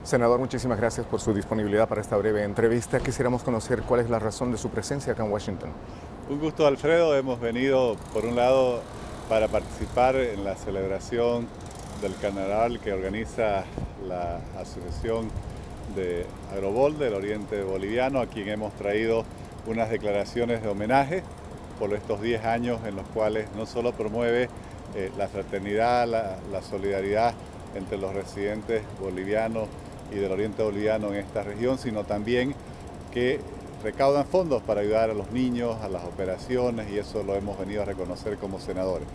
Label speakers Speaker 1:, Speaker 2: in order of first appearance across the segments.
Speaker 1: Senador, muchísimas gracias por su disponibilidad para esta breve entrevista. Quisiéramos conocer cuál es la razón de su presencia acá en Washington.
Speaker 2: Un gusto, Alfredo. Hemos venido, por un lado, para participar en la celebración del carnaval que organiza la Asociación de Agrobol del Oriente Boliviano, a quien hemos traído unas declaraciones de homenaje por estos 10 años en los cuales no solo promueve la fraternidad, la solidaridad entre los residentes bolivianos y del Oriente Boliviano en esta región, sino también que recaudan fondos para ayudar a los niños, a las operaciones, y eso lo hemos venido a reconocer como senadores.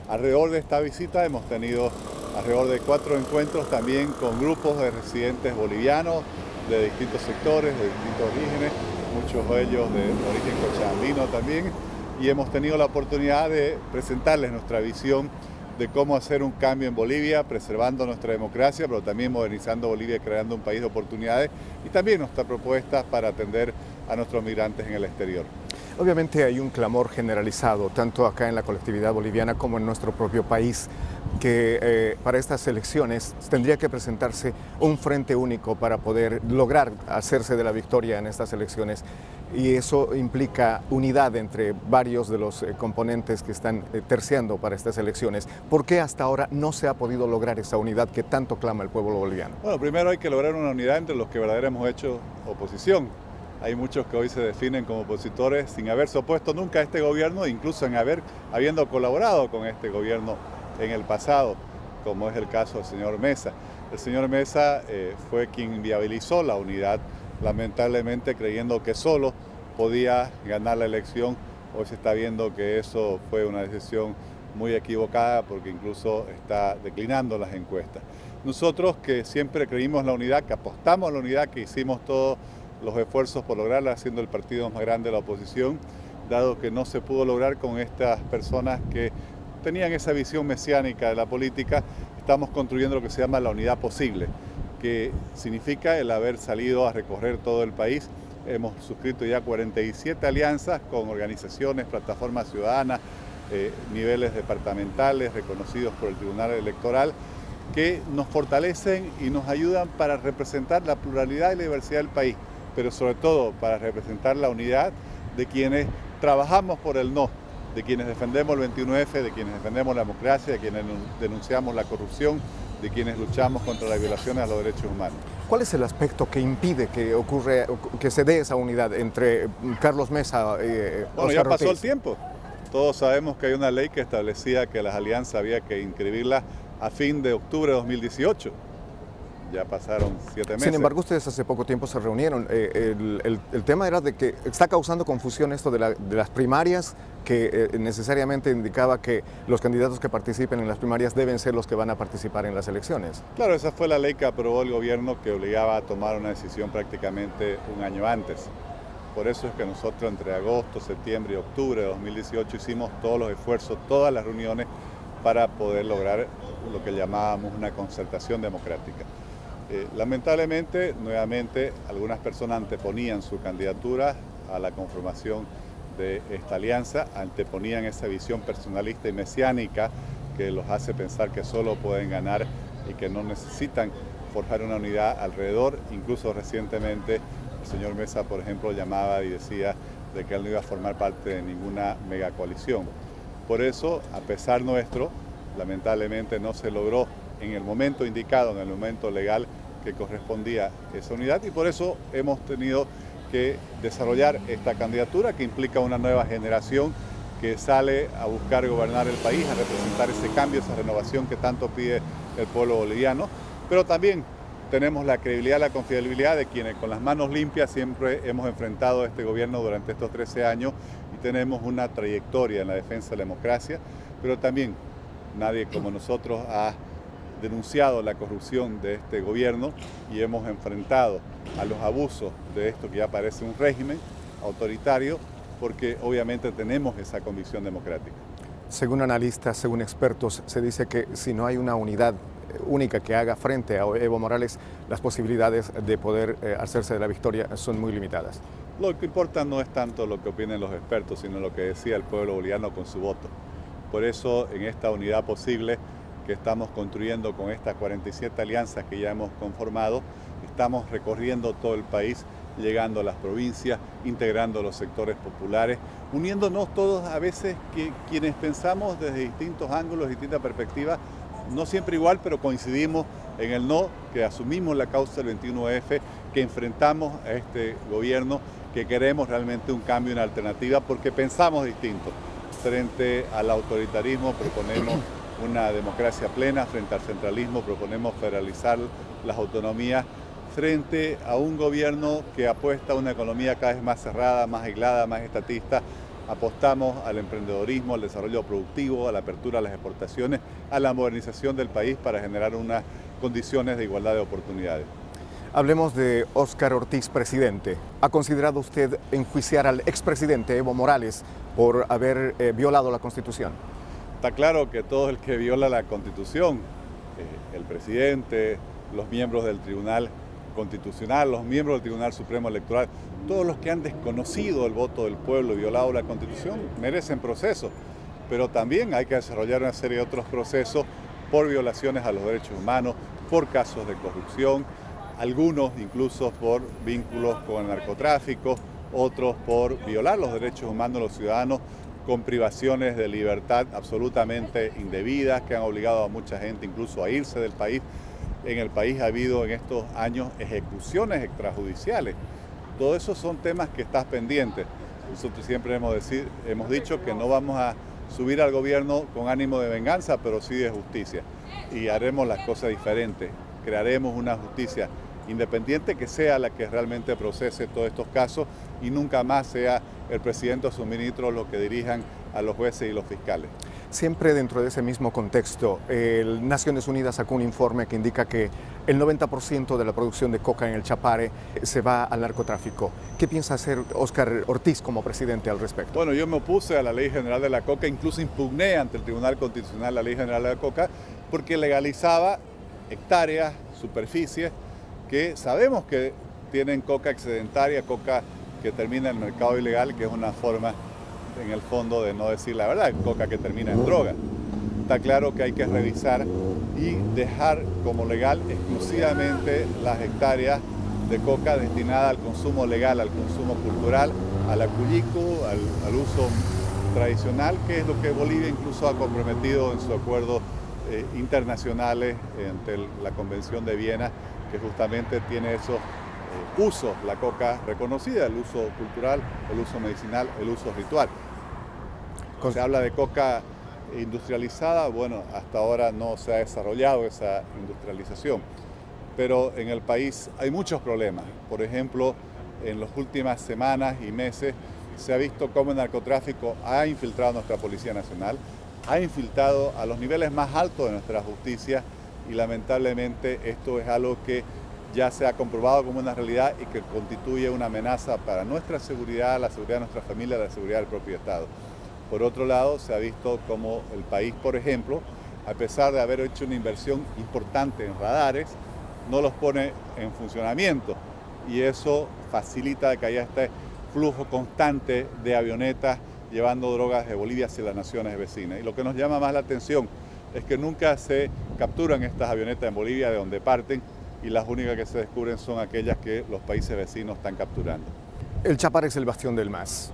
Speaker 2: Alrededor de esta visita hemos tenido alrededor de 4 encuentros también con grupos de residentes bolivianos de distintos sectores, de distintos orígenes, muchos de ellos de origen cochabambino también, y hemos tenido la oportunidad de presentarles nuestra visión de cómo hacer un cambio en Bolivia, preservando nuestra democracia, pero también modernizando Bolivia y creando un país de oportunidades, y también nuestras propuestas para atender a nuestros migrantes en el exterior.
Speaker 1: Obviamente hay un clamor generalizado, tanto acá en la colectividad boliviana como en nuestro propio país, que para estas elecciones tendría que presentarse un frente único para poder lograr hacerse de la victoria en estas elecciones. Y eso implica unidad entre varios de los componentes que están terciando para estas elecciones. ¿Por qué hasta ahora no se ha podido lograr esa unidad que tanto clama el pueblo boliviano?
Speaker 2: Bueno, primero hay que lograr una unidad entre los que verdaderamente hemos hecho oposición. Hay muchos que hoy se definen como opositores sin haberse opuesto nunca a este gobierno, incluso habiendo colaborado con este gobierno en el pasado, como es el caso del señor Mesa. El señor Mesa fue quien viabilizó la unidad, lamentablemente creyendo que solo podía ganar la elección. Hoy se está viendo que eso fue una decisión muy equivocada, porque incluso está declinando las encuestas. Nosotros, que siempre creímos en la unidad, que apostamos a la unidad, que hicimos todos los esfuerzos por lograrla, siendo el partido más grande de la oposición, dado que no se pudo lograr con estas personas que tenían esa visión mesiánica de la política, estamos construyendo lo que se llama la unidad posible, que significa el haber salido a recorrer todo el país. Hemos suscrito ya 47 alianzas con organizaciones, plataformas ciudadanas, niveles departamentales reconocidos por el Tribunal Electoral, que nos fortalecen y nos ayudan para representar la pluralidad y la diversidad del país, pero sobre todo para representar la unidad de quienes trabajamos por el no, de quienes defendemos el 21F, de quienes defendemos la democracia, de quienes denunciamos la corrupción, de quienes luchamos contra las violaciones a los derechos humanos.
Speaker 1: ¿Cuál es el aspecto que impide que se dé esa unidad entre Carlos Mesa y
Speaker 2: Bueno,
Speaker 1: Óscar
Speaker 2: ya pasó
Speaker 1: Ortiz?
Speaker 2: el tiempo. Todos sabemos que hay una ley que establecía que las alianzas había que inscribirlas a fin de octubre de 2018. Ya pasaron 7 meses.
Speaker 1: Sin embargo, ustedes hace poco tiempo se reunieron. El tema era de que está causando confusión esto de las primarias, que necesariamente indicaba que los candidatos que participen en las primarias deben ser los que van a participar en las elecciones.
Speaker 2: Claro, esa fue la ley que aprobó el gobierno, que obligaba a tomar una decisión prácticamente un año antes. Por eso es que nosotros entre agosto, septiembre y octubre de 2018 hicimos todos los esfuerzos, todas las reuniones para poder lograr lo que llamábamos una concertación democrática. Lamentablemente, nuevamente, algunas personas anteponían su candidatura a la conformación de esta alianza, anteponían esa visión personalista y mesiánica que los hace pensar que solo pueden ganar y que no necesitan forjar una unidad alrededor. Incluso recientemente el señor Mesa, por ejemplo, llamaba y decía de que él no iba a formar parte de ninguna megacoalición. Por eso, a pesar nuestro, lamentablemente no se logró en el momento indicado, en el momento legal que correspondía esa unidad, y por eso hemos tenido que desarrollar esta candidatura que implica una nueva generación que sale a buscar gobernar el país, a representar ese cambio, esa renovación que tanto pide el pueblo boliviano, pero también tenemos la credibilidad, la confiabilidad de quienes con las manos limpias siempre hemos enfrentado a este gobierno durante estos 13 años y tenemos una trayectoria en la defensa de la democracia, pero también nadie como nosotros ha denunciado la corrupción de este gobierno y hemos enfrentado a los abusos de esto que ya parece un régimen autoritario, porque obviamente tenemos esa convicción democrática.
Speaker 1: Según analistas, según expertos, se dice que si no hay una unidad única que haga frente a Evo Morales, las posibilidades de poder hacerse de la victoria son muy limitadas.
Speaker 2: Lo que importa no es tanto lo que opinen los expertos, sino lo que decía el pueblo boliviano con su voto. Por eso, en esta unidad posible que estamos construyendo con estas 47 alianzas que ya hemos conformado, Estamos recorriendo todo el país, llegando a las provincias, integrando los sectores populares, uniéndonos todos a veces que quienes pensamos desde distintos ángulos, distintas perspectivas, no siempre igual, pero coincidimos en el no, que asumimos la causa del 21F, que enfrentamos a este gobierno, que queremos realmente un cambio, una alternativa, porque pensamos distinto. Frente al autoritarismo proponemos una democracia plena, frente al centralismo proponemos federalizar las autonomías, frente a un gobierno que apuesta a una economía cada vez más cerrada, más aislada, más estatista. Apostamos al emprendedorismo, al desarrollo productivo, a la apertura a las exportaciones, a la modernización del país para generar unas condiciones de igualdad de oportunidades.
Speaker 1: Hablemos de Óscar Ortiz, presidente. ¿Ha considerado usted enjuiciar al expresidente Evo Morales por haber violado la Constitución?
Speaker 2: Está claro que todo el que viola la Constitución, el presidente, los miembros del Tribunal Constitucional, los miembros del Tribunal Supremo Electoral, todos los que han desconocido el voto del pueblo y violado la Constitución, merecen procesos. Pero también hay que desarrollar una serie de otros procesos por violaciones a los derechos humanos, por casos de corrupción, algunos incluso por vínculos con el narcotráfico, otros por violar los derechos humanos de los ciudadanos con privaciones de libertad absolutamente indebidas que han obligado a mucha gente incluso a irse del país. En el país ha habido en estos años ejecuciones extrajudiciales. Todo eso son temas que están pendientes. Nosotros siempre hemos dicho que no vamos a subir al gobierno con ánimo de venganza, pero sí de justicia. Y haremos las cosas diferentes. Crearemos una justicia independiente que sea la que realmente procese todos estos casos y nunca más sea el presidente o sus ministros los que dirijan a los jueces y los fiscales.
Speaker 1: Siempre dentro de ese mismo contexto, Naciones Unidas sacó un informe que indica que el 90% de la producción de coca en el Chapare se va al narcotráfico. ¿Qué piensa hacer Óscar Ortiz como presidente al respecto?
Speaker 2: Bueno, yo me opuse a la Ley General de la Coca, incluso impugné ante el Tribunal Constitucional la Ley General de la Coca, porque legalizaba hectáreas, superficies, que sabemos que tienen coca excedentaria, coca que termina en el mercado ilegal, que es una forma en el fondo de no decir la verdad, coca que termina en droga. Está claro que hay que revisar y dejar como legal exclusivamente las hectáreas de coca destinadas al consumo legal, al consumo cultural, al acullico, al uso tradicional, que es lo que Bolivia incluso ha comprometido en sus acuerdos internacionales ante la Convención de Viena, que justamente tiene esos usos, la coca reconocida, el uso cultural, el uso medicinal, el uso ritual. Se habla de coca industrializada, bueno, hasta ahora no se ha desarrollado esa industrialización, pero en el país hay muchos problemas. Por ejemplo, en las últimas semanas y meses se ha visto cómo el narcotráfico ha infiltrado a nuestra Policía Nacional, ha infiltrado a los niveles más altos de nuestra justicia y lamentablemente esto es algo que ya se ha comprobado como una realidad y que constituye una amenaza para nuestra seguridad, la seguridad de nuestra familia, la seguridad del propio Estado. Por otro lado, se ha visto como el país, por ejemplo, a pesar de haber hecho una inversión importante en radares, no los pone en funcionamiento y eso facilita que haya este flujo constante de avionetas llevando drogas de Bolivia hacia las naciones vecinas. Y lo que nos llama más la atención es que nunca se capturan estas avionetas en Bolivia de donde parten y las únicas que se descubren son aquellas que los países vecinos están capturando.
Speaker 1: El Chapare es el bastión del MAS.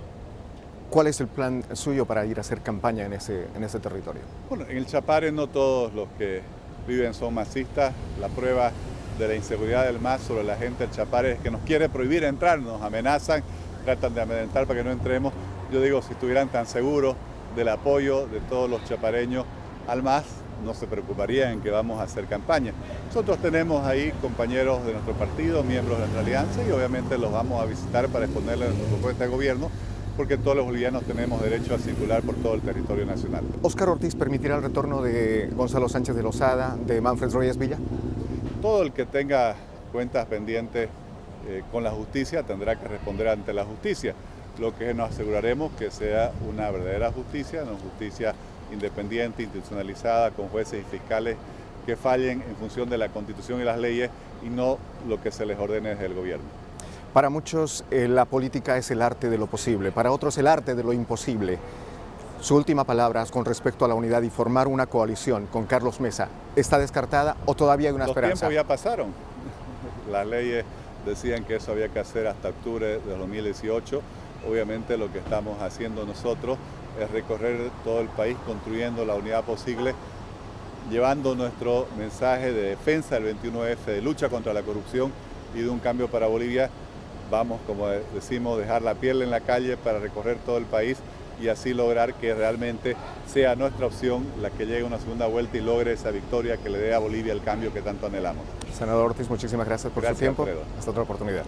Speaker 1: ¿Cuál es el plan suyo para ir a hacer campaña en ese territorio? Bueno,
Speaker 2: en el Chapare no todos los que viven son masistas. La prueba de la inseguridad del MAS sobre la gente del Chapare es que nos quiere prohibir entrar, nos amenazan, tratan de amedrentar para que no entremos. Yo digo, si estuvieran tan seguros del apoyo de todos los chapareños al MAS, no se preocuparían en que vamos a hacer campaña. Nosotros tenemos ahí compañeros de nuestro partido, miembros de nuestra alianza, y obviamente los vamos a visitar para exponerles nuestra propuesta de gobierno, porque todos los bolivianos tenemos derecho a circular por todo el territorio nacional.
Speaker 1: ¿Óscar Ortiz permitirá el retorno de Gonzalo Sánchez de Lozada, de Manfred Royes Villa?
Speaker 2: Todo el que tenga cuentas pendientes con la justicia tendrá que responder ante la justicia. Lo que nos aseguraremos que sea una verdadera justicia, una justicia independiente, institucionalizada, con jueces y fiscales que fallen en función de la Constitución y las leyes y no lo que se les ordene desde el gobierno.
Speaker 1: Para muchos la política es el arte de lo posible, para otros el arte de lo imposible. Su última palabra con respecto a la unidad y formar una coalición con Carlos Mesa, ¿está descartada o todavía hay una esperanza?
Speaker 2: Los tiempos ya pasaron. las leyes decían que eso había que hacer hasta octubre de 2018. Obviamente lo que estamos haciendo nosotros es recorrer todo el país construyendo la unidad posible, llevando nuestro mensaje de defensa del 21F, de lucha contra la corrupción y de un cambio para Bolivia. Vamos, como decimos, dejar la piel en la calle para recorrer todo el país y así lograr que realmente sea nuestra opción la que llegue a una segunda vuelta y logre esa victoria que le dé a Bolivia el cambio que tanto anhelamos.
Speaker 1: Senador Ortiz, muchísimas gracias por su tiempo.
Speaker 2: Alfredo.
Speaker 1: Hasta otra oportunidad.